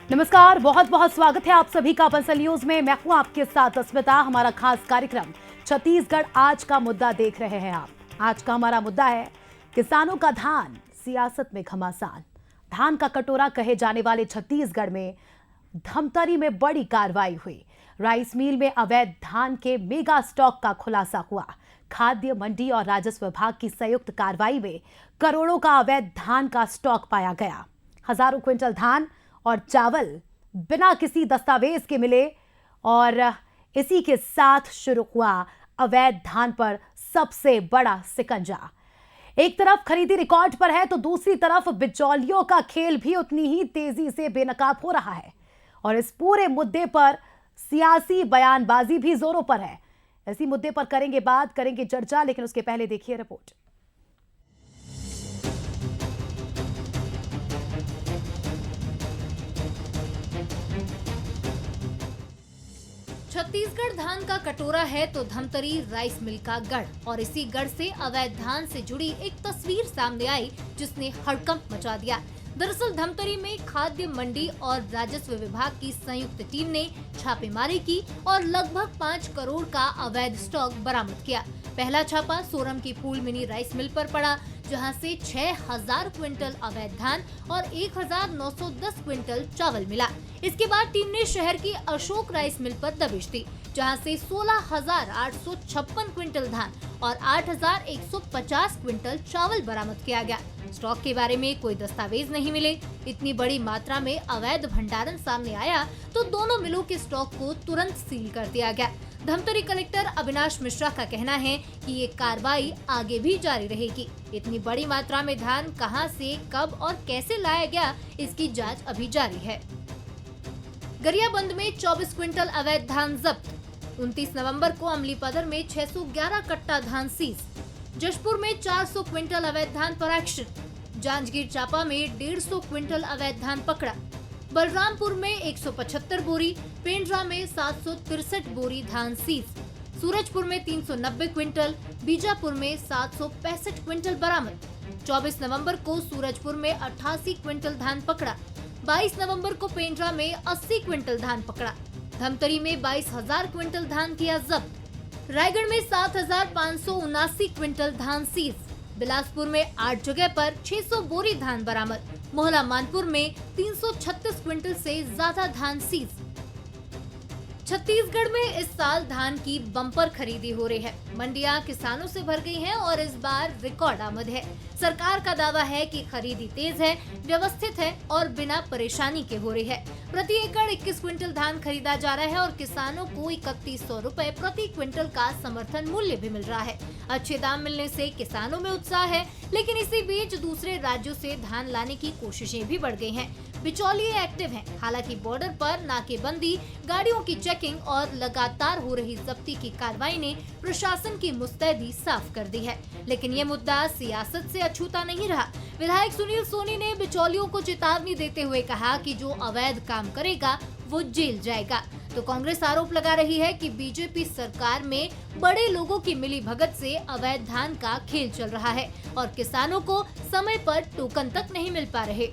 नमस्कार, बहुत बहुत स्वागत है आप सभी का बंसल न्यूज में। मैं हूं आपके साथ अस्मिता। हमारा खास कार्यक्रम छत्तीसगढ़ आज का मुद्दा देख रहे हैं आप। आज का हमारा मुद्दा है किसानों का धान, सियासत में घमासान। धान का कटोरा कहे जाने वाले छत्तीसगढ़ में धमतरी में बड़ी कार्रवाई हुई। राइस मिल में अवैध धान के मेगा स्टॉक का खुलासा हुआ। खाद्य मंडी और राजस्व विभाग की संयुक्त कार्रवाई में करोड़ों का अवैध धान का स्टॉक पाया गया। हजारों क्विंटल धान और चावल बिना किसी दस्तावेज के मिले और इसी के साथ शुरू हुआ अवैध धान पर सबसे बड़ा सिकंजा। एक तरफ खरीदी रिकॉर्ड पर है तो दूसरी तरफ बिचौलियों का खेल भी उतनी ही तेजी से बेनकाब हो रहा है और इस पूरे मुद्दे पर सियासी बयानबाजी भी जोरों पर है। इसी मुद्दे पर करेंगे बात, करेंगे चर्चा, लेकिन उसके पहले देखिए रिपोर्ट। छत्तीसगढ़ धान का कटोरा है तो धमतरी राइस मिल का गढ़, और इसी गढ़ से अवैध धान से जुड़ी एक तस्वीर सामने आई जिसने हड़कंप मचा दिया। दरअसल धमतरी में खाद्य मंडी और राजस्व विभाग की संयुक्त टीम ने छापेमारी की और लगभग 5 करोड़ का अवैध स्टॉक बरामद किया। पहला छापा सोरम की फूल मिनी राइस मिल पर पड़ा, जहां से 6000 क्विंटल अवैध धान और 1910 क्विंटल चावल मिला। इसके बाद टीम ने शहर की अशोक राइस मिल पर दबिश दी, जहां से 16,856 क्विंटल धान और 8,150 क्विंटल चावल बरामद किया गया। स्टॉक के बारे में कोई दस्तावेज नहीं मिले। इतनी बड़ी मात्रा में अवैध भंडारण सामने आया तो दोनों मिलों के स्टॉक को तुरंत सील कर दिया गया। धमतरी कलेक्टर अविनाश मिश्रा का कहना है कि ये कार्रवाई आगे भी जारी रहेगी। इतनी बड़ी मात्रा में धान कहां से, कब और कैसे लाया गया, इसकी जांच अभी जारी है। गरियाबंद में 24 क्विंटल अवैध धान जब्त। 29 नवंबर को अमलीपदर में 611 कट्टा धान सीज। जशपुर में 400 क्विंटल अवैध धान पर एक्शन। जांजगीर चांपा में 150 क्विंटल अवैध धान पकड़ा। बलरामपुर में 175 बोरी, पेंड्रा में 763 बोरी धान सीज। सूरजपुर में 390 क्विंटल, बीजापुर में 765 क्विंटल बरामद। 24 नवंबर को सूरजपुर में 88 क्विंटल धान पकड़ा। 22 नवंबर को पेंड्रा में 80 क्विंटल धान पकड़ा। धमतरी में 22,000 क्विंटल धान किया जब्त। रायगढ़ में 7,579 क्विंटल धान सीज। बिलासपुर में 8 जगह पर 600 बोरी धान बरामद। मोहला मानपुर में 336 क्विंटल से ज्यादा धान सीज। छत्तीसगढ़ में इस साल धान की बम्पर खरीदी हो रही है। मंडियां किसानों से भर गई हैं और इस बार रिकॉर्ड आमद है। सरकार का दावा है कि खरीदी तेज है, व्यवस्थित है और बिना परेशानी के हो रही है। प्रति एकड़ 21 क्विंटल धान खरीदा जा रहा है और किसानों को 3100 रुपए प्रति क्विंटल का समर्थन मूल्य भी मिल रहा है। अच्छे दाम मिलने से किसानों में उत्साह है, लेकिन इसी बीच दूसरे राज्यों से धान लाने की कोशिशें भी बढ़ गई हैं। बिचौलिए एक्टिव हैं। हालांकि बॉर्डर पर नाकेबंदी, गाड़ियों की चेकिंग और लगातार हो रही जब्ती की कार्रवाई ने प्रशासन की मुस्तैदी साफ कर दी है। लेकिन ये मुद्दा सियासत से अछूता नहीं रहा। विधायक सुनील सोनी ने बिचौलियों को चेतावनी देते हुए कहा कि जो अवैध काम करेगा वो जेल जाएगा। तो कांग्रेस आरोप लगा रही है कि बीजेपी सरकार में बड़े लोगों की मिलीभगत से अवैध धान का खेल चल रहा है और किसानों को समय पर टोकन तक नहीं मिल पा रहे।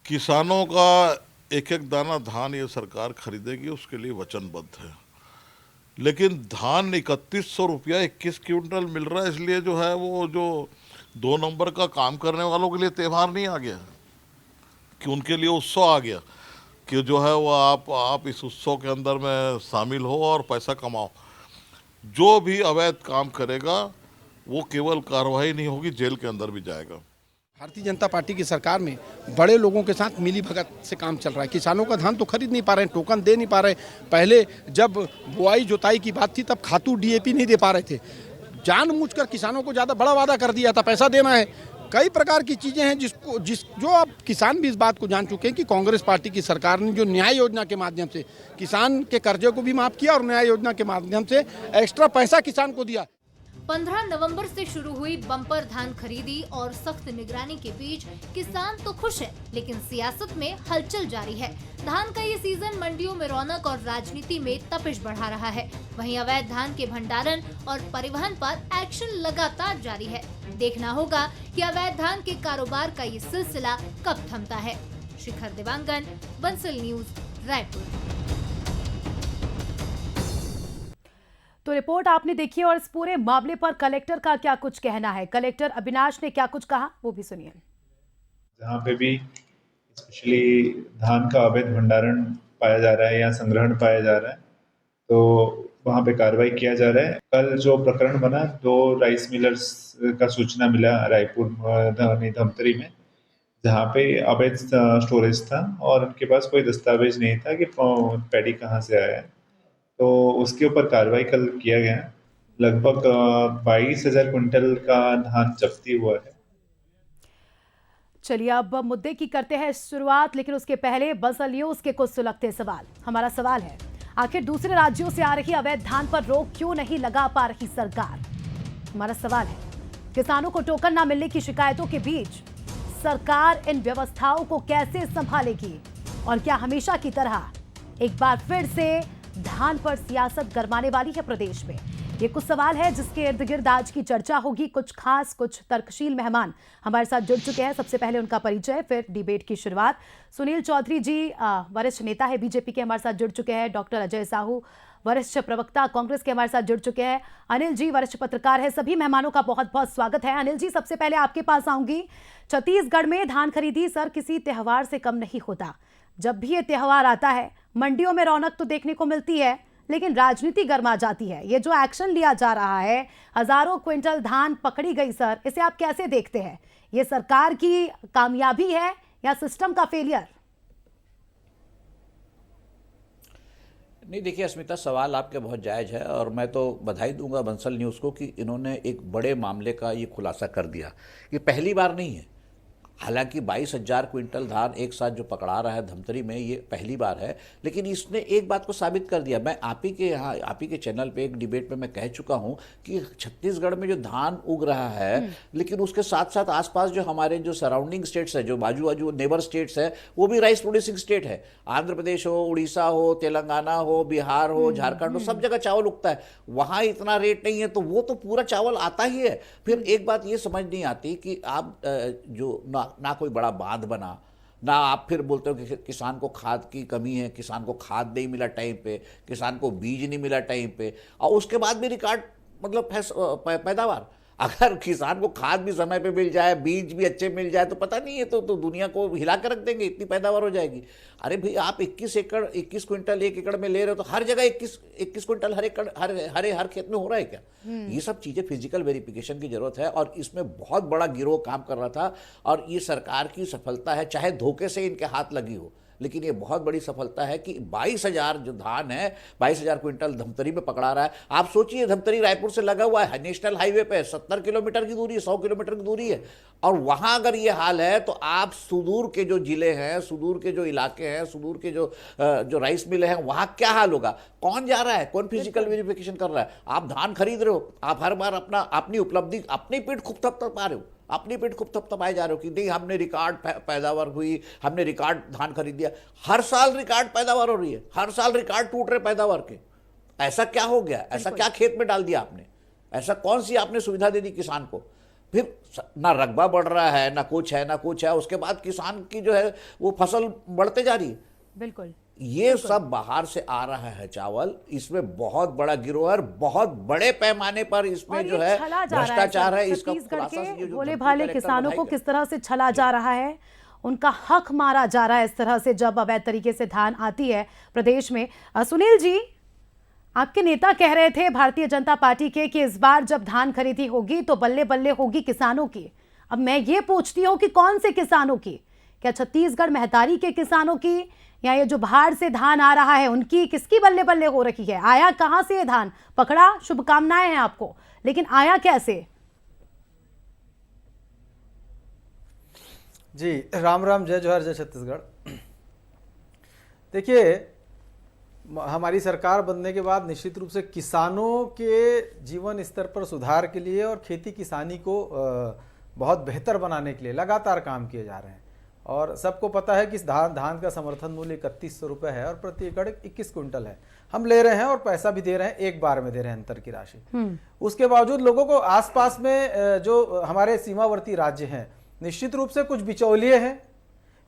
किसानों का एक एक दाना धान ये सरकार खरीदेगी, उसके लिए वचनबद्ध है। लेकिन धान 3100 रुपया 21 क्विंटल मिल रहा है, इसलिए जो है वो जो 2 नंबर का काम करने वालों के लिए त्यौहार नहीं आ गया कि उनके लिए उत्सव आ गया कि जो है वो आप इस उत्सव के अंदर में शामिल हो और पैसा कमाओ। जो भी अवैध काम करेगा वो केवल कार्रवाई नहीं होगी, जेल के अंदर भी जाएगा। भारतीय जनता पार्टी की सरकार में बड़े लोगों के साथ मिली भगत से काम चल रहा है। किसानों का धान तो खरीद नहीं पा रहे हैं, टोकन दे नहीं पा रहे। पहले जब बुआई जोताई की बात थी तब खातू डीएपी नहीं दे पा रहे थे। जानबूझकर किसानों को ज़्यादा बड़ा वादा कर दिया था, पैसा देना है। कई प्रकार की चीज़ें हैं जो अब किसान भी इस बात को जान चुके हैं कि कांग्रेस पार्टी की सरकार ने जो न्याय योजना के माध्यम से किसान के कर्जे को भी माफ़ किया और न्याय योजना के माध्यम से एक्स्ट्रा पैसा किसान को दिया। 15 नवंबर से शुरू हुई बम्पर धान खरीदी और सख्त निगरानी के बीच किसान तो खुश है, लेकिन सियासत में हलचल जारी है। धान का ये सीजन मंडियों में रौनक और राजनीति में तपिश बढ़ा रहा है। वहीं अवैध धान के भंडारण और परिवहन पर एक्शन लगातार जारी है। देखना होगा कि अवैध धान के कारोबार का ये सिलसिला कब थमता है। शिखर देवांगन, बंसल न्यूज, रायपुर। तो रिपोर्ट आपने देखी और इस पूरे मामले पर कलेक्टर का क्या कुछ कहना है, कलेक्टर अविनाश ने क्या कुछ कहा वो भी सुनिए। जहाँ पे भी स्पेशली धान का अवैध भंडारण पाया जा रहा है या संग्रहण पाया जा रहा है तो वहाँ पे कार्रवाई किया जा रहा है। कल जो प्रकरण बना 2 राइस मिलर्स का सूचना मिला रायपुर धमतरी में, जहाँ पे अवैध स्टोरेज था और उनके पास कोई दस्तावेज नहीं था कि पैडी कहाँ से आया है, तो उसके ऊपर कार्रवाई कल किया गया। लगभग 22,000 क्विंटल का धान जब्ती हुआ है। चलिए अब मुद्दे की करते हैं शुरुआत, लेकिन उसके पहले बंसल न्यूज के कुछ सुलगते सवाल। हमारा सवाल है, आखिर दूसरे राज्यों से आ रही अवैध धान पर रोक क्यों नहीं लगा पा रही सरकार? हमारा सवाल है, किसानों को टोकन न मिलने की शिकायतों के बीच सरकार इन व्यवस्थाओं को कैसे संभालेगी? और क्या हमेशा की तरह एक बार फिर से धान पर सियासत गरमाने वाली है प्रदेश में? ये कुछ सवाल है जिसके इर्द गिर्द आज की चर्चा होगी। कुछ खास, कुछ तर्कशील मेहमान हमारे साथ जुड़ चुके हैं। सबसे पहले उनका परिचय, फिर डिबेट की शुरुआत। सुनील चौधरी जी वरिष्ठ नेता है बीजेपी के, हमारे साथ जुड़ चुके हैं। डॉक्टर अजय साहू वरिष्ठ प्रवक्ता कांग्रेस के, हमारे साथ जुड़ चुके हैं। अनिल जी वरिष्ठ पत्रकार है। सभी मेहमानों का बहुत बहुत स्वागत है। अनिल जी, सबसे पहले आपके पास आऊंगी। छत्तीसगढ़ में धान खरीदी सर किसी त्योहार से कम नहीं होता। जब भी ये त्योहार आता है मंडियों में रौनक तो देखने को मिलती है, लेकिन राजनीति गर्मा जाती है। ये जो एक्शन लिया जा रहा है, हजारों क्विंटल धान पकड़ी गई सर, इसे आप कैसे देखते हैं? ये सरकार की कामयाबी है या सिस्टम का फेलियर? नहीं, देखिए अस्मिता, सवाल आपके बहुत जायज़ है और मैं तो बधाई दूंगा बंसल न्यूज़ को कि इन्होंने एक बड़े मामले का ये खुलासा कर दिया। ये पहली बार नहीं है। हालांकि 22,000 क्विंटल धान एक साथ जो पकड़ा रहा है धमतरी में, ये पहली बार है, लेकिन इसने एक बात को साबित कर दिया। मैं आप ही के यहाँ, आप ही के चैनल पे एक डिबेट में मैं कह चुका हूँ कि छत्तीसगढ़ में जो धान उग रहा है, लेकिन उसके साथ साथ आसपास जो हमारे जो सराउंडिंग स्टेट्स है, जो बाजू बाजू नेबर स्टेट्स है, वो भी राइस प्रोड्यूसिंग स्टेट है। आंध्र प्रदेश हो, उड़ीसा हो, तेलंगाना हो, बिहार हो, झारखंड हो, सब जगह चावल उगता है। वहाँ इतना रेट नहीं है तो वो तो पूरा चावल आता ही है। फिर एक बात ये समझ नहीं आती कि आप जो ना कोई बड़ा बांध बना, ना आप फिर बोलते हो कि किसान को खाद की कमी है, किसान को खाद नहीं मिला टाइम पे, किसान को बीज नहीं मिला टाइम पे, और उसके बाद भी रिकॉर्ड मतलब पैदावार। अगर किसान को खाद भी समय पे मिल जाए, बीज भी अच्छे मिल जाए तो पता नहीं है तो दुनिया को हिला कर रख देंगे, इतनी पैदावार हो जाएगी। अरे भाई, आप 21 क्विंटल 1 एकड़ में ले रहे हो तो हर जगह 21 क्विंटल हर खेत में हो रहा है क्या? ये सब चीज़ें फिजिकल वेरिफिकेशन की जरूरत है और इसमें बहुत बड़ा गिरोह काम कर रहा था और ये सरकार की सफलता है, चाहे धोखे से इनके हाथ लगी हो, लेकिन ये बहुत बड़ी सफलता है कि 22,000 जो धान है, 22,000 क्विंटल धमतरी में पकड़ा रहा है। आप सोचिए, धमतरी रायपुर से लगा हुआ है, नेशनल हाईवे पे 70 किलोमीटर की दूरी है, 100 किलोमीटर की दूरी है, और वहां अगर ये हाल है तो आप सुदूर के जो जिले हैं, सुदूर के जो इलाके हैं, सुदूर के जो राइस मिले हैं, वहां क्या हाल होगा? कौन जा रहा है, कौन फिजिकल वेरिफिकेशन कर रहा है? आप धान खरीद रहे हो, आप हर बार अपनी उपलब्धि, अपनी पीठ खूब थपथपा रहे हो, अपनी पेट खूब थपथपाए जा रहे हो कि नहीं हमने रिकॉर्ड पैदावार हुई, हमने रिकॉर्ड धान खरीद दिया। हर साल रिकॉर्ड पैदावार हो रही है, हर साल रिकॉर्ड टूट रहे पैदावार के। ऐसा क्या हो गया? ऐसा क्या खेत में डाल दिया आपने? ऐसा कौन सी आपने सुविधा दे दी किसान को? फिर ना रकबा बढ़ रहा है, ना कुछ है, ना कुछ है। उसके बाद किसान की जो है वो फसल बढ़ते जा रही है। बिल्कुल, ये सब बाहर से आ रहा है चावल। इसमें बहुत बड़ा गिरोह है, बहुत बड़े पैमाने पर इसमें जो है भ्रष्टाचार है। इसका खुलासा भोले भाले किसानों को किस तरह से छला जा रहा है, उनका हक मारा जा रहा है इस तरह से जब अवैध तरीके से धान आती है प्रदेश में। सुनील जी, आपके नेता कह रहे थे भारतीय जनता पार्टी के कि इस बार जब धान खरीदी होगी तो बल्ले बल्ले होगी किसानों की। अब मैं ये पूछती हूँ कि कौन से किसानों की? क्या छत्तीसगढ़ महतारी के किसानों की, या ये जो बाहर से धान आ रहा है उनकी? किसकी बल्ले बल्ले हो रही है? आया कहां से ये धान? पकड़ा, शुभकामनाएं हैं आपको, लेकिन आया कैसे? जी राम राम, जय जोहर, जय छत्तीसगढ़। देखिए, हमारी सरकार बनने के बाद निश्चित रूप से किसानों के जीवन स्तर पर सुधार के लिए और खेती किसानी को बहुत बेहतर बनाने के लिए लगातार काम किए जा रहे हैं। और सबको पता है कि धान का समर्थन मूल्य 3100 रुपये है और प्रति एकड़ 21 क्विंटल है। हम ले रहे हैं और पैसा भी दे रहे हैं, एक बार में दे रहे हैं अंतर की राशि। उसके बावजूद लोगों को आसपास में जो हमारे सीमावर्ती राज्य हैं, निश्चित रूप से कुछ बिचौलिए हैं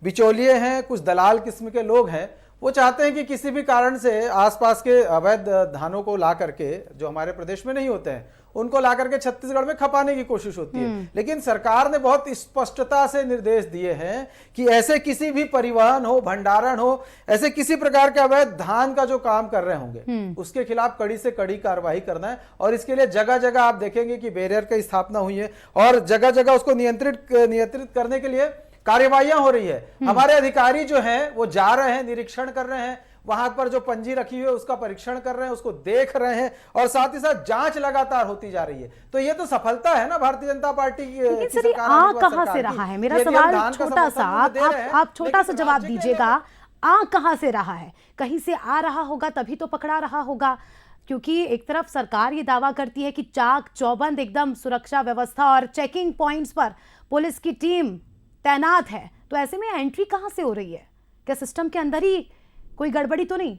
बिचौलिए हैं, कुछ दलाल किस्म के लोग हैं, वो चाहते हैं कि किसी भी कारण से आसपास के अवैध धानों को ला करके, जो हमारे प्रदेश में नहीं होते हैं, उनको ला करके छत्तीसगढ़ में खपाने की कोशिश होती है। लेकिन सरकार ने बहुत स्पष्टता से निर्देश दिए हैं कि ऐसे किसी भी परिवहन हो, भंडारण हो, ऐसे किसी प्रकार के अवैध धान का जो काम कर रहे होंगे उसके खिलाफ कड़ी से कड़ी कार्रवाई करना है। और इसके लिए जगह जगह आप देखेंगे कि बैरियर की स्थापना हुई है और जगह जगह उसको नियंत्रित करने के लिए कार्यवाहियां हो रही है। हमारे अधिकारी जो हैं वो जा रहे हैं, निरीक्षण कर रहे हैं, वहां पर जो पंजी रखी हुई है उसका परीक्षण कर रहे हैं, उसको देख रहे हैं और साथ ही साथ जांच लगातार होती जा रही है। तो ये तो सफलता है ना भारतीय जनता पार्टी की सरकार कहां से रहा है? मेरा सवाल छोटा सा, आप छोटा सा जवाब दीजिएगा। कहां से रहा है? कहीं से आ रहा होगा तभी तो पकड़ा रहा होगा, क्योंकि एक तरफ सरकार ये दावा करती है कि चाक चौबंद एकदम सुरक्षा व्यवस्था और चेकिंग पॉइंट्स पर पुलिस की टीम तैनात है, तो ऐसे में एंट्री कहां से हो रही है? क्या सिस्टम के अंदर ही कोई गड़बड़ी तो नहीं?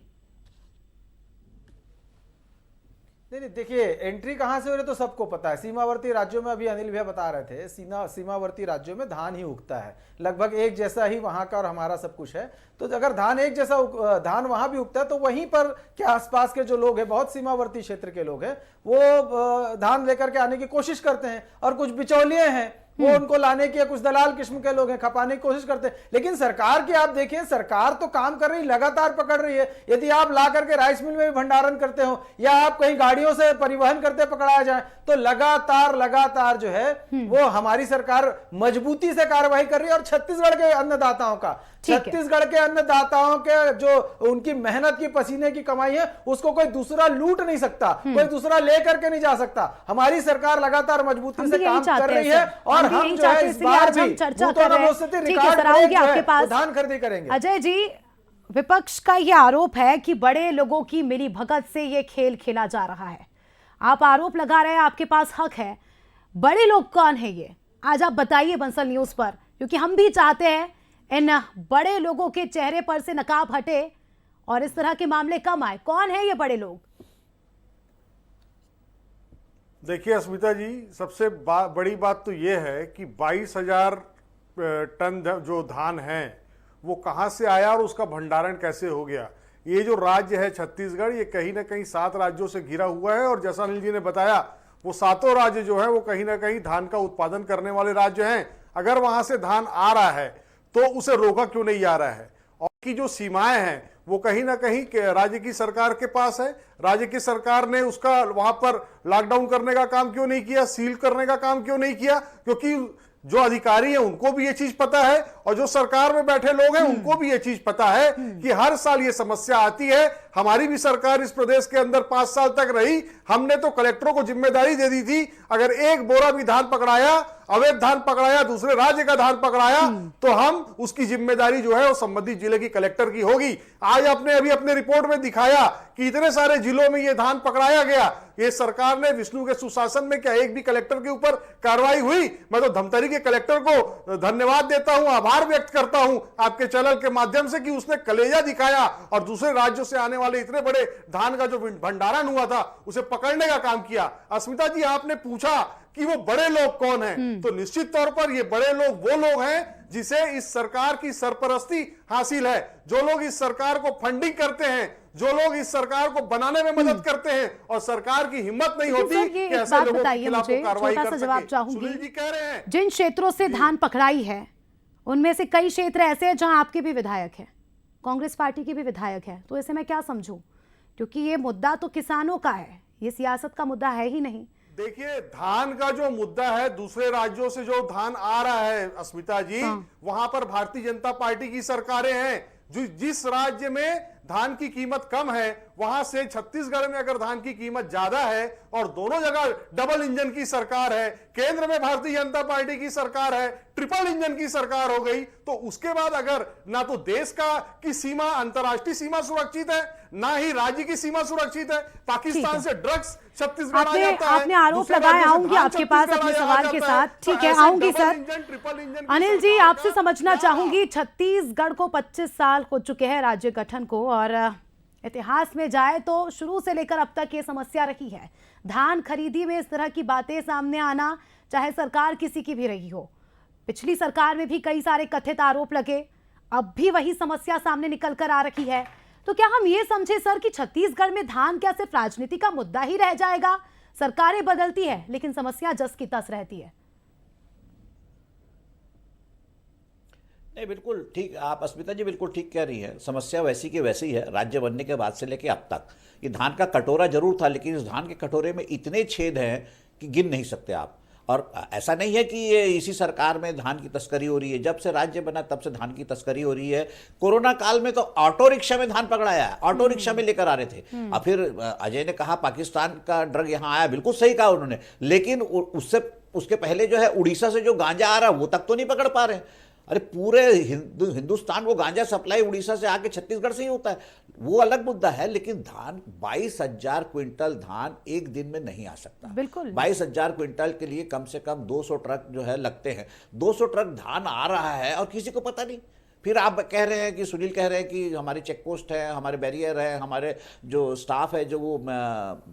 नहीं, देखिए एंट्री कहां से हो रही है तो सबको पता है। सीमावर्ती राज्यों में अभी अनिल भैया बता रहे थे, सीमावर्ती राज्यों में धान ही उगता है, लगभग एक जैसा ही वहां का और हमारा सब कुछ है। तो अगर धान एक जैसा धान वहां भी उगता है तो वहीं पर के आसपास के जो लोग हैं, बहुत सीमावर्ती क्षेत्र के लोग हैं, वो धान लेकर के आने की कोशिश करते हैं और कुछ बिचौलिए हैं वो उनको लाने की, कुछ दलाल किस्म के लोग हैं खपाने की कोशिश करते हैं। लेकिन सरकार की आप देखिए, सरकार तो काम कर रही, लगातार पकड़ रही है। यदि आप ला करके राइस मिल में भी भंडारण करते हो या आप कहीं गाड़ियों से परिवहन करते पकड़ाया जाए तो लगातार जो है वो हमारी सरकार मजबूती से कार्रवाई कर रही है। और छत्तीसगढ़ के अन्नदाताओं का, छत्तीसगढ़ के अन्नदाताओं के जो उनकी मेहनत की, पसीने की कमाई है, उसको कोई दूसरा लूट नहीं सकता, कोई दूसरा ले करके नहीं जा सकता। हमारी सरकार लगातार मजबूती से काम कर रही है और हम जो है इस बार भी धान खरीदी करेंगे। अजय जी, विपक्ष का ये आरोप है कि बड़े लोगों की मिलीभगत से ये खेल खेला जा रहा है। आप आरोप लगा रहे हैं, आपके पास हक है। बड़े लोग कौन है ये? आज आप बताइए बंसल न्यूज पर, क्योंकि हम भी चाहते हैं इन बड़े लोगों के चेहरे पर से नकाब हटे और इस तरह के मामले कम आए। कौन है ये बड़े लोग? देखिए अस्मिता जी, सबसे बड़ी बात तो ये है कि 22,000 टन जो धान है वो कहाँ से आया और उसका भंडारण कैसे हो गया। ये जो राज्य है छत्तीसगढ़, ये कहीं ना कहीं 7 राज्यों से घिरा हुआ है और जैसा अनिल जी ने बताया, वो 7 राज्य जो है वो कहीं ना कहीं धान का उत्पादन करने वाले राज्य हैं। अगर वहां से धान आ रहा है तो उसे रोका क्यों नहीं जा रहा है? और की जो सीमाएं हैं वो कहीं ना कहीं राज्य की सरकार के पास है। राज्य की सरकार ने उसका वहां पर लॉकडाउन करने का काम क्यों नहीं किया, सील करने का काम क्यों नहीं किया? क्योंकि जो अधिकारी हैं उनको भी ये चीज पता है और जो सरकार में बैठे लोग हैं उनको भी ये चीज पता है कि हर साल ये समस्या आती है। हमारी भी सरकार इस प्रदेश के अंदर 5 साल तक रही, हमने तो कलेक्टरों को जिम्मेदारी दे दी थी, अगर एक बोरा भी धान पकड़ाया, अवैध धान पकड़ाया, दूसरे राज्य का धान पकड़ाया तो हम उसकी जिम्मेदारी जो है वो संबंधित जिले की कलेक्टर की होगी। आज आपने अभी अपने रिपोर्ट में दिखाया कि इतने सारे जिलों में ये धान पकड़ाया गया। ये सरकार ने, विष्णु के सुशासन में क्या एक भी कलेक्टर के ऊपर कार्रवाई हुई? मैं तो धमतरी के कलेक्टर को धन्यवाद देता हूं, आभार व्यक्त करता हूं आपके चैनल के माध्यम से कि उसने कलेजा दिखाया और दूसरे राज्यों से आने वाले इतने बड़े धान का जो भंडारण हुआ था उसे पकड़ने का काम किया। अस्मिता जी, आपने पूछा कि वो बड़े लोग कौन हैं, तो निश्चित तौर पर ये बड़े लोग वो लोग हैं जिसे इस सरकार की सरपरस्ती हासिल है, जो लोग इस सरकार को फंडिंग करते हैं, जो लोग इस सरकार को बनाने में मदद करते हैं और सरकार की हिम्मत नहीं होती कि ऐसे लोगों के खिलाफ कार्रवाई कर सके। सुनील जी कह रहे हैं जिन क्षेत्रों से धान पकड़ाई है उनमें से कई क्षेत्र ऐसे हैं जहां आपके भी विधायक हैं, कांग्रेस पार्टी के भी विधायक हैं, तो इसे मैं क्या समझूं? क्योंकि ये मुद्दा तो किसानों का है, ये सियासत का मुद्दा है ही नहीं। देखिए, धान का जो मुद्दा है, दूसरे राज्यों से जो धान आ रहा है अस्मिता जी, वहां पर भारतीय जनता पार्टी की सरकारें हैं। जिस राज्य में धान की कीमत कम है वहां से छत्तीसगढ़ में अगर धान की कीमत ज्यादा है और दोनों जगह डबल इंजन की सरकार है, केंद्र में भारतीय जनता पार्टी की सरकार है, ट्रिपल इंजन की सरकार हो गई, तो उसके बाद अगर ना तो देश की सीमा, अंतर्राष्ट्रीय सीमा सुरक्षित है, ना ही राज्य की सीमा सुरक्षित है, पाकिस्तान से ड्रग्स छत्तीसगढ़ आ जाता है। आपने आरोप लगाया, आऊंगी आपके पास अपने सवाल के साथ। ठीक है, आऊंगी सर। अनिल जी, आपसे समझना चाहूंगी, छत्तीसगढ़ को 25 साल हो चुके हैं राज्य गठन को और इतिहास में जाए तो शुरू से लेकर अब तक ये समस्या रही है। धान खरीदी में इस तरह की बातें सामने आना, चाहे सरकार किसी की भी रही हो, पिछली सरकार में भी कई सारे कथित आरोप लगे, अब भी वही समस्या सामने निकल कर आ रही है। तो क्या हम ये समझे सर कि छत्तीसगढ़ में धान क्या सिर्फ राजनीति का मुद्दा ही रह जाएगा? सरकारें बदलती है लेकिन समस्या जस की तस रहती है। नहीं, बिल्कुल ठीक, आप अस्मिता जी बिल्कुल ठीक कह रही हैं। समस्या वैसी की वैसी है। राज्य बनने के बाद से लेके अब तक ये धान का कटोरा जरूर था, लेकिन इस धान के कटोरे में इतने छेद हैं कि गिन नहीं सकते आप। और ऐसा नहीं है कि ये इसी सरकार में धान की तस्करी हो रही है। जब से राज्य बना तब से धान की तस्करी हो रही है। कोरोना काल में तो ऑटो रिक्शा में धान पकड़ाया है, ऑटो रिक्शा में लेकर आ रहे थे। और फिर अजय ने कहा पाकिस्तान का ड्रग यहाँ आया, बिल्कुल सही कहा उन्होंने, लेकिन उसके पहले जो है उड़ीसा से जो गांजा आ रहा है वो तक तो नहीं पकड़ पा रहे। अरे पूरे हिंदुस्तान को गांजा सप्लाई उड़ीसा से आके छत्तीसगढ़ से ही होता है, वो अलग मुद्दा है। लेकिन धान 22,000 क्विंटल धान एक दिन में नहीं आ सकता। बिल्कुल 22,000 क्विंटल के लिए कम से कम 200 ट्रक जो है लगते हैं। 200 ट्रक धान आ रहा है और किसी को पता नहीं। फिर आप कह रहे हैं कि सुनील कह रहे हैं कि हमारी चेक पोस्ट है, हमारे बैरियर है, हमारे जो स्टाफ है जो वो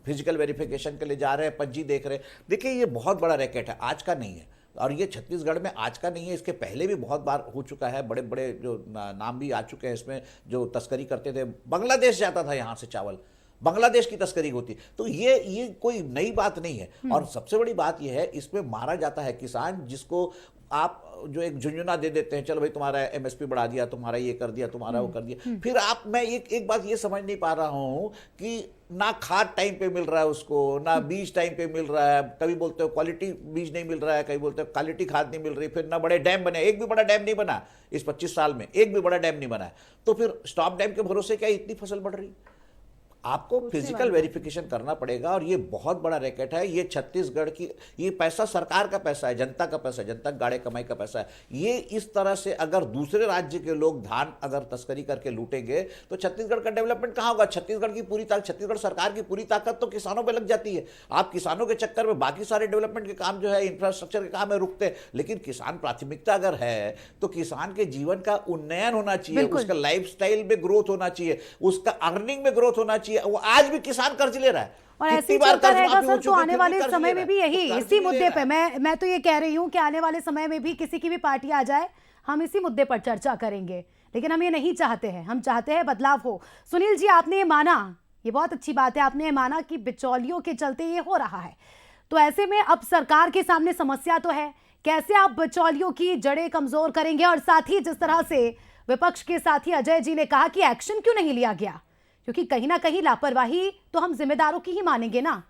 फिजिकल वेरिफिकेशन के लिए जा रहे हैं, पंजी देख रहे हैं। देखिए ये बहुत बड़ा रैकेट है, आज का नहीं है। और ये छत्तीसगढ़ में आज का नहीं है, इसके पहले भी बहुत बार हो चुका है। बड़े बड़े जो नाम भी आ चुके हैं इसमें, जो तस्करी करते थे। बांग्लादेश जाता था यहाँ से चावल, बांग्लादेश की तस्करी होती। तो ये कोई नई बात नहीं है। और सबसे बड़ी बात यह है, इसमें मारा जाता है किसान, जिसको आप जो एक झुंझुना दे देते हैं, चलो भाई तुम्हारा एमएसपी बढ़ा दिया, तुम्हारा ये कर दिया, तुम्हारा वो कर दिया। फिर मैं एक बात ये समझ नहीं पा रहा हूं कि ना खाद टाइम पे मिल रहा है उसको, ना बीज टाइम पे मिल रहा है। कभी बोलते हो क्वालिटी बीज नहीं मिल रहा है, कभी बोलते हो क्वालिटी खाद नहीं मिल रही। फिर ना बड़े डैम बने, एक भी बड़ा डैम नहीं बना इस 25 साल में, एक भी बड़ा डैम नहीं बना है। तो फिर स्टॉप डैम के भरोसे क्या इतनी फसल बढ़ रही? आपको फिजिकल वेरिफिकेशन करना पड़ेगा। और ये बहुत बड़ा रैकेट है। ये छत्तीसगढ़ की, ये पैसा सरकार का पैसा है, जनता का पैसा है, जनता गाड़े कमाई का पैसा है। ये इस तरह से अगर दूसरे राज्य के लोग धान अगर तस्करी करके लूटेंगे तो छत्तीसगढ़ का डेवलपमेंट कहां होगा? छत्तीसगढ़ सरकार की पूरी ताकत तो किसानों पे लग जाती है। आप किसानों के चक्कर में बाकी सारे डेवलपमेंट के काम जो है, इंफ्रास्ट्रक्चर के काम है, रुकते हैं। लेकिन किसान प्राथमिकता अगर है तो किसान के जीवन का उन्नयन होना चाहिए, उसका लाइफस्टाइल में ग्रोथ होना चाहिए, उसका अर्निंग में ग्रोथ होना चाहिए। वो आज भी किसान कर्ज ले रहा है और ऐसे ही चलता रहेगा सर। तो आने वाले समय में भी यही इसी मुद्दे पे मैं तो ये कह रही हूं कि आने वाले समय में भी किसी की भी पार्टी आ जाए, हम इसी मुद्दे पर चर्चा करेंगे। लेकिन हम ये नहीं चाहते हैं, हम चाहते हैं बदलाव हो। सुनील जी, आपने ये माना, ये बहुत अच्छी बात है, आपने ये माना कि बिचौलियों के चलते ये हो रहा है। तो ऐसे में अब सरकार के सामने समस्या तो है, कैसे आप बिचौलियों की जड़ें कमजोर करेंगे? और साथ ही जिस तरह से विपक्ष के साथी अजय जी ने कहा कि एक्शन क्यों नहीं लिया गया, क्योंकि कहीं ना कहीं लापरवाही तो हम जिम्मेदारों की ही मानेंगे ना,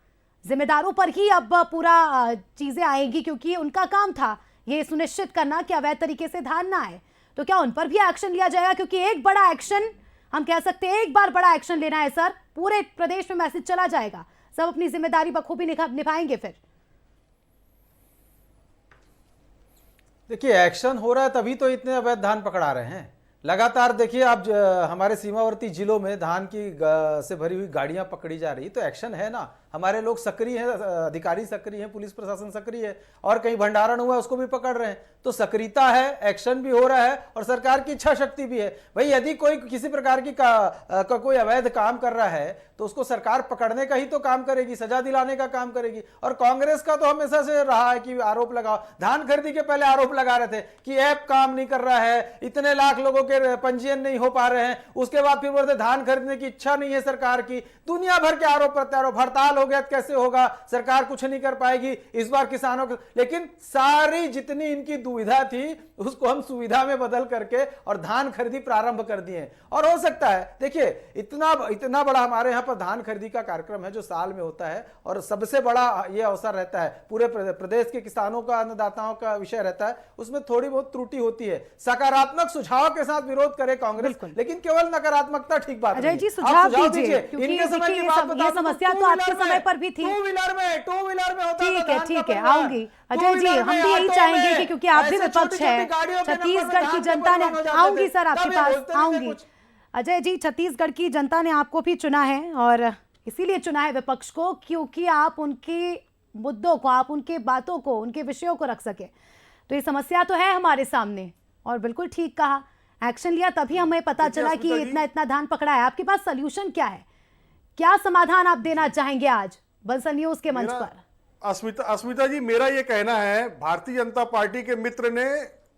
जिम्मेदारों पर ही अब पूरा चीजें आएंगी, क्योंकि उनका काम था ये सुनिश्चित करना कि अवैध तरीके से धान ना आए। तो क्या उन पर भी एक्शन लिया जाएगा? क्योंकि एक बड़ा एक्शन, हम कह सकते हैं एक बार बड़ा एक्शन लेना है सर, पूरे प्रदेश में मैसेज चला जाएगा, सब अपनी जिम्मेदारी बखूबी निभाएंगे। फिर देखिए एक्शन हो रहा है तभी तो इतने अवैध धान पकड़ा रहे हैं लगातार। देखिए आप हमारे सीमावर्ती जिलों में धान की से भरी हुई गाड़ियां पकड़ी जा रही, तो एक्शन है ना। हमारे लोग सक्रिय हैं, अधिकारी सक्रिय हैं, पुलिस प्रशासन सक्रिय है, और कहीं भंडारण हुआ उसको भी पकड़ रहे हैं। तो सक्रियता है, एक्शन भी हो रहा है और सरकार की इच्छा शक्ति भी है। भाई यदि कोई किसी प्रकार की कोई अवैध काम कर रहा है तो उसको सरकार पकड़ने का ही तो काम करेगी, सजा दिलाने का काम करेगी। और कांग्रेस का तो हमेशा से रहा है कि आरोप लगाओ। धान खरीदी के पहले आरोप लगा रहे थे कि ऐप काम नहीं कर रहा है, इतने लाख लोगों के पंजीयन नहीं हो पा रहे हैं। उसके बाद फिर बोलते धान खरीदने की इच्छा नहीं है सरकार की। दुनिया भर के आरोप प्रत्यारोप, हड़ताल हो गया कैसे होगा, सरकार कुछ नहीं कर पाएगी इस बार किसानों को। लेकिन सारी जितनी इनकी दुविधा थी उसको हम सुविधा में बदल करके और धान खरीदी प्रारंभ कर दिए। और हो सकता है देखिए इतना बड़ा हमारे यहाँ पर धान खरीदी का कार्यक्रम है जो साल में होता है, और सबसे बड़ा ये अवसर रहता है, पूरे प्रदेश के किसानों का, अन्नदाताओं का विषय रहता है। उसमें थोड़ी बहुत त्रुटि होती है। सकारात्मक सुझाव के साथ विरोध करे कांग्रेस, लेकिन केवल नकारात्मक ठीक बात अजय जी सुझाव दीजिए, क्योंकि समय की बात ये समस्या तो आपके समय पर भी थी। टू व्हीलर में होता ठीक है आऊंगी अजय जी, हम भी यही चाहेंगे कि क्योंकि आप भी विपक्ष है, छत्तीसगढ़ की जनता ने, आऊंगी सर आपके पास आऊंगी। अजय जी, छत्तीसगढ़ की जनता ने आपको भी चुना है और इसीलिए चुना है विपक्ष को, क्योंकि आप उनके मुद्दों को, आप उनके बातों को, उनके विषयों को रख सके। तो ये समस्या तो है हमारे सामने, और बिल्कुल ठीक कहा, एक्शन लिया तभी हमें पता चला कि इतना धान पकड़ा है। आपके पास सोल्यूशन क्या है, क्या समाधान आप देना चाहेंगे आज बंसल न्यूज के मंच पर? अस्मिता जी, मेरा ये कहना है, भारतीय जनता पार्टी के मित्र ने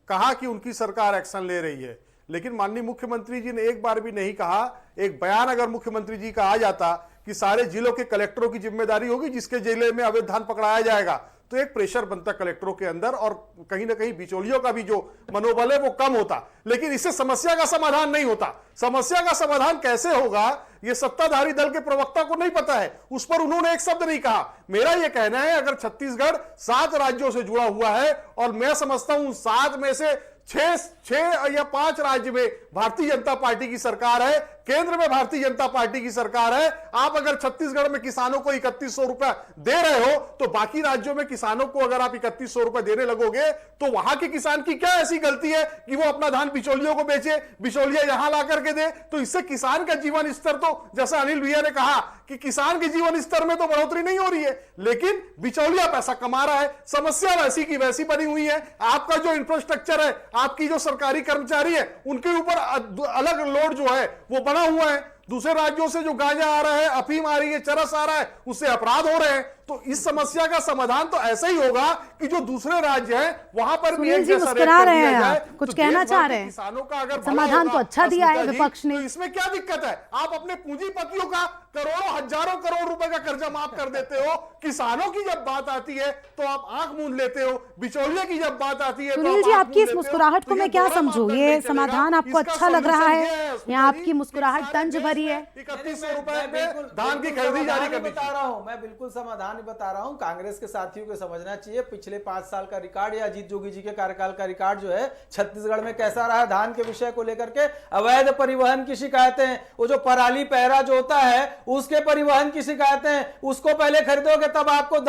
कहा कि उनकी सरकार एक्शन ले रही है, लेकिन माननीय मुख्यमंत्री जी ने एक बार भी नहीं कहा। एक बयान अगर मुख्यमंत्री जी का आ जाता कि सारे जिलों के कलेक्टरों की जिम्मेदारी होगी, जिसके जिले में अवैध धान पकड़ाया जाएगा, तो एक प्रेशर बनता कलेक्टरों के अंदर और कहीं ना कहीं बिचौलियों का भी जो मनोबल है वो कम होता। लेकिन इससे समस्या का समाधान नहीं होता। समस्या का समाधान कैसे होगा ये सत्ताधारी दल के प्रवक्ता को नहीं पता है, उस पर उन्होंने एक शब्द नहीं कहा। मेरा यह कहना है अगर छत्तीसगढ़ 7 राज्यों से जुड़ा हुआ है और मैं समझता हूं 7 में से 6 या 5 राज्य में भारतीय जनता पार्टी की सरकार है, केंद्र में भारतीय जनता पार्टी की सरकार है। आप अगर छत्तीसगढ़ में किसानों को 3100 रुपए दे रहे हो तो बाकी राज्यों में किसानों को अगर आप 3100 रुपए देने लगोगे तो वहां के किसान की क्या ऐसी गलती है कि वो अपना धान बिचौलियों को बेचे, बिचौलिया यहां ला करके दे? तो इससे किसान का जीवन स्तर तो, जैसा अनिल भैया ने कहा कि किसान के जीवन स्तर में तो बढ़ोतरी नहीं हो रही है, लेकिन बिचौलिया पैसा कमा रहा है। समस्या वैसी की वैसी बनी हुई है। आपका जो इंफ्रास्ट्रक्चर है, आपकी जो सरकारी कर्मचारी है, उनके ऊपर अलग लोड जो है वो बना हुआ है। दूसरे राज्यों से जो गांजा आ रहा है, अफीम आ रही है, चरस आ रहा है, उससे अपराध हो रहे हैं। तो इस समस्या का समाधान तो ऐसा ही होगा कि जो दूसरे राज्य हैं वहां पर भी एक जैसा रेट कर दिया जाए। कुछ कहना चाह रहे हैं? किसानों का अगर समाधान तो अच्छा दिया है विपक्ष ने, तो इसमें क्या दिक्कत है? आप अपने पूंजीपतियों का करोड़ों हजारों करोड़ रुपए का कर्जा माफ कर देते हो। किसानों की जब बात आती है तो आप आंख मूंद लेते हो। बिचौलिए की जब बात आती है सुनील जी, आपकी इस मुस्कुराहट को मैं क्या समझूं? ये समाधान आपको अच्छा लग रहा है या आपकी मुस्कुराहट तंज भरी है? 3100 रुपए में धान की खरीदी जारी कर दी। बता रहा हूं, मैं बिल्कुल समाधान बता रहा हूं। कांग्रेस के साथियों को समझना चाहिए पिछले 5 साल का रिकॉर्ड या अजीत जोगी जी के कार्यकाल का रिकॉर्ड जो है छत्तीसगढ़ में कैसा रहा धान के विषय को लेकर के। अवैध परिवहन की शिकायतें, वो जो पराली पहरा जो होता है उसके परिवहन की शिकायतें, उसको पहले खरीदोगे तब आपको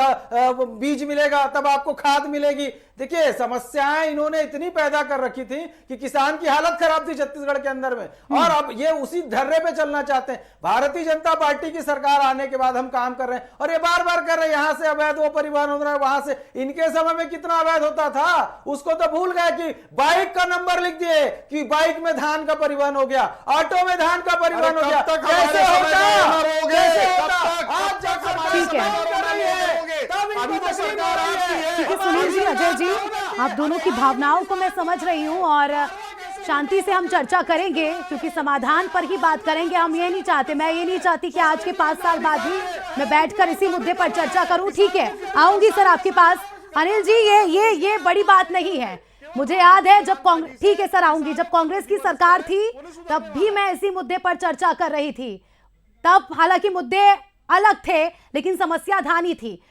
बीज मिलेगा, तब आपको खाद मिलेगी। देखिए समस्याएं इन्होंने इतनी पैदा कर रखी थी कि किसान की हालत खराब थी छत्तीसगढ़ के अंदर में, और अब ये उसी धर्रे पे चलना चाहते हैं। भारतीय जनता पार्टी की सरकार आने के बाद हम काम कर रहे हैं और ये बार बार कर रहे हैं। यहां से अवैध वो परिवहन हो रहा है, वहां से। इनके समय में कितना अवैध होता था उसको तो भूल गए कि बाइक का नंबर लिख दिए कि बाइक में धान का परिवहन हो गया, ऑटो में धान का परिवहन हो गया। कैसे होता? आज जाकर ठीक है, ठीक है सुनील जी, अजय जी, आप दोनों की भावनाओं को मैं समझ रही हूं और शांति से हम चर्चा करेंगे क्योंकि समाधान पर ही बात करेंगे। हम ये नहीं चाहते, मैं ये नहीं चाहती कि आज के 5 साल बाद ही मैं बैठकर इसी मुद्दे पर चर्चा करूं। ठीक है, आऊंगी सर आपके पास। अनिल जी, ये बड़ी बात नहीं है। मुझे याद है जब कांग्रेस, ठीक है सर आऊंगी, जब कांग्रेस की सरकार थी तब भी मैं इसी मुद्दे पर चर्चा कर रही थी। तब हालांकि मुद्दे अलग थे लेकिन समस्या धान ही थी।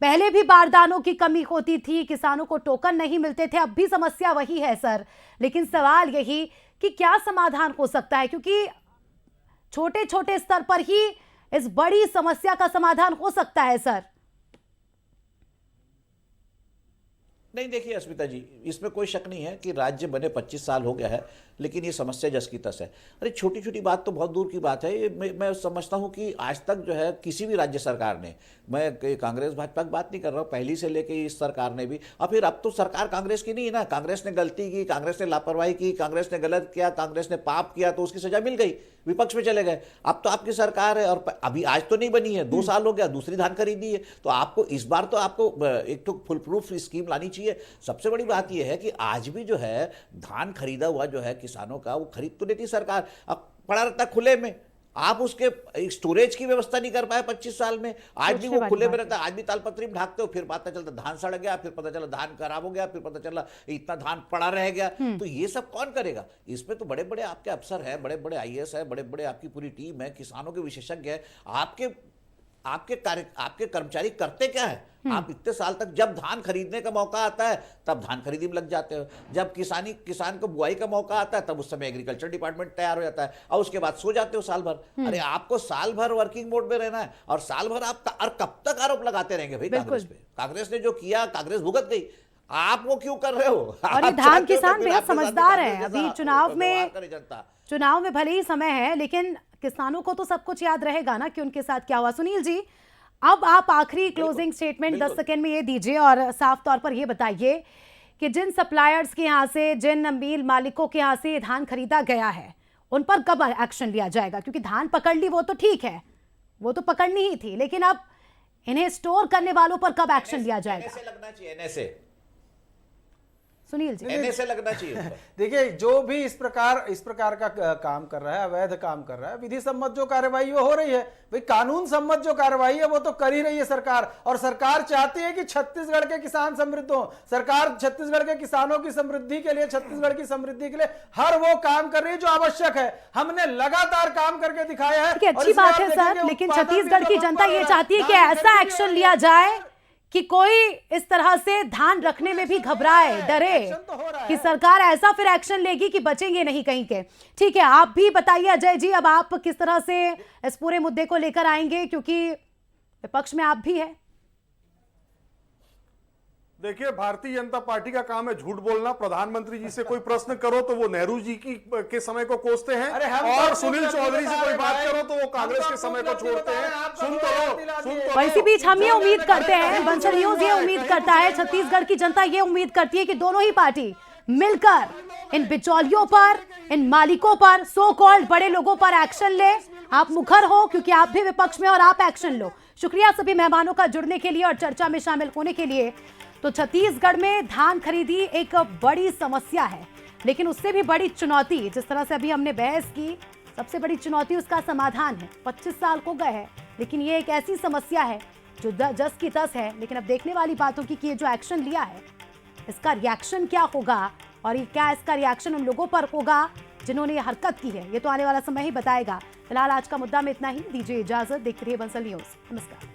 पहले भी बारदानों की कमी होती थी, किसानों को टोकन नहीं मिलते थे, अब भी समस्या वही है सर। लेकिन सवाल यही कि क्या समाधान हो सकता है, क्योंकि छोटे छोटे स्तर पर ही इस बड़ी समस्या का समाधान हो सकता है सर। नहीं, देखिए अस्मिता जी, इसमें कोई शक नहीं है कि राज्य बने 25 साल हो गया है, लेकिन ये समस्या जस की तस है। अरे छोटी छोटी बात तो बहुत दूर की बात है। मैं समझता हूँ कि आज तक जो है किसी भी राज्य सरकार ने, मैं कांग्रेस भाजपा की बात नहीं कर रहा हूँ, पहली से लेके इस सरकार ने भी, और फिर अब तो सरकार कांग्रेस की नहीं है ना। कांग्रेस ने गलती की, कांग्रेस ने लापरवाही की, कांग्रेस ने गलत किया, कांग्रेस ने पाप किया तो उसकी सजा मिल गई, विपक्ष में चले गए। अब तो आपकी सरकार है और अभी आज तो नहीं बनी है, 2 साल हो गया, दूसरी धान खरीदी है, तो आपको इस बार तो आपको एक तो फुल प्रूफ स्कीम लानी चाहिए। सबसे बड़ी बात यह है कि आज भी जो है धान खरीदा हुआ जो है किसानों का, वो खरीद तो लेती सरकार, अब पड़ा रहता खुले में। आप उसके स्टोरेज की व्यवस्था नहीं कर पाए 25 साल में। आज भी वो खुले में रहता है, आज भी तालपत्री में ढाकते हो, फिर पता चलता धान सड़ गया, फिर पता चला धान खराब हो गया, फिर पता चला इतना धान पड़ा रह गया। तो ये सब कौन करेगा? इसमें तो बड़े बड़े आपके अफसर हैं, बड़े बड़े IAS है, बड़े बड़े आपकी पूरी टीम है, किसानों के विशेषज्ञ है। आपके कर्मचारी करते क्या है? आप इतने साल तक जब धान खरीदने का मौका आता है तब धान खरीदी में लग जाते हो, जब किसान को बुआई का मौका आता है तब उस समय एग्रीकल्चर डिपार्टमेंट तैयार हो जाता है और उसके बाद सो जाते हो साल भर। अरे आपको साल भर वर्किंग मोड में रहना है और साल भर आप और कब तक आरोप लगाते रहेंगे भाई कांग्रेस पे? कांग्रेस ने जो किया, कांग्रेस भुगत गई, आप वो क्यों कर रहे हो? और ये धान किसान बेहद समझदार है। अभी चुनाव में भले ही समय है लेकिन किसानों को तो सब कुछ याद रहेगा ना कि उनके साथ क्या हुआ। सुनील जी, अब आप आखिरी क्लोजिंग स्टेटमेंट 10 सेकंड में ये दीजिए और साफ तौर पर ये बताइए कि जिन सप्लायर्स के यहाँ से, जिन मिल मालिकों के यहाँ से धान खरीदा गया है, उन पर कब एक्शन लिया जाएगा? क्योंकि धान पकड़ ली वो तो ठीक है, वो तो पकड़नी ही थी, लेकिन अब इन्हें स्टोर करने वालों पर कब एक्शन लिया जाएगा? लगना चाहिए NSA। सुनील जी। एनए से लगना चाहिए उसको। देखिए, जो भी इस प्रकार का काम कर रहा है, अवैध काम कर रहा है, विधि सम्मत जो कार्यवाही वो हो रही है, भाई कानून सम्मत जो कार्यवाही है वो तो कर ही रही है सरकार। और सरकार चाहती है कि छत्तीसगढ़ के किसान समृद्ध हो। सरकार छत्तीसगढ़ के किसानों की समृद्धि के लिए, छत्तीसगढ़ की समृद्धि के लिए हर वो काम कर रही है जो आवश्यक है। हमने लगातार काम करके दिखाया है। अच्छी बात है सर, लेकिन छत्तीसगढ़ की जनता ये चाहती है कि ऐसा एक्शन लिया जाए कि कोई इस तरह से धान रखने में भी घबराए, डरे कि सरकार ऐसा फिर एक्शन लेगी कि बचेंगे नहीं कहीं के। ठीक है, आप भी बताइए अजय जी, अब आप किस तरह से इस पूरे मुद्दे को लेकर आएंगे, क्योंकि विपक्ष में आप भी हैं। देखिए, भारतीय जनता पार्टी का काम है झूठ बोलना। प्रधानमंत्री जी से कोई प्रश्न करो तो वो नेहरू जी के समय को कोसते हैं, और सुनील चौधरी से कोई बात करो तो वो कांग्रेस के समय को छोड़ते हैं। सुन तो लो। इसी बीच हम ये उम्मीद करते हैं, बंसल न्यूज ये उम्मीद करता है, छत्तीसगढ़ की जनता ये उम्मीद करती है कि दोनों ही पार्टी मिलकर इन बिचौलियों पर, इन मालिकों पर, सो कॉल्ड बड़े लोगों पर एक्शन ले। आप मुखर हो क्योंकि आप भी विपक्ष में, और आप एक्शन लो। शुक्रिया सभी मेहमानों का जुड़ने के लिए और चर्चा में शामिल होने के लिए। तो छत्तीसगढ़ में धान खरीदी एक बड़ी समस्या है, लेकिन उससे भी बड़ी चुनौती, जिस तरह से अभी हमने बहस की, सबसे बड़ी चुनौती उसका समाधान है। 25 साल को गए हैं, लेकिन ये एक ऐसी समस्या है जो जस की तस है। लेकिन अब देखने वाली बातों की कि ये जो एक्शन लिया है, इसका रिएक्शन क्या होगा, और ये क्या इसका रिएक्शन उन लोगों पर होगा जिन्होंने ये हरकत की है, ये तो आने वाला समय ही बताएगा। फिलहाल आज का मुद्दा में इतना ही। दीजिए इजाजत, देखते रहिए बंसल न्यूज। नमस्कार।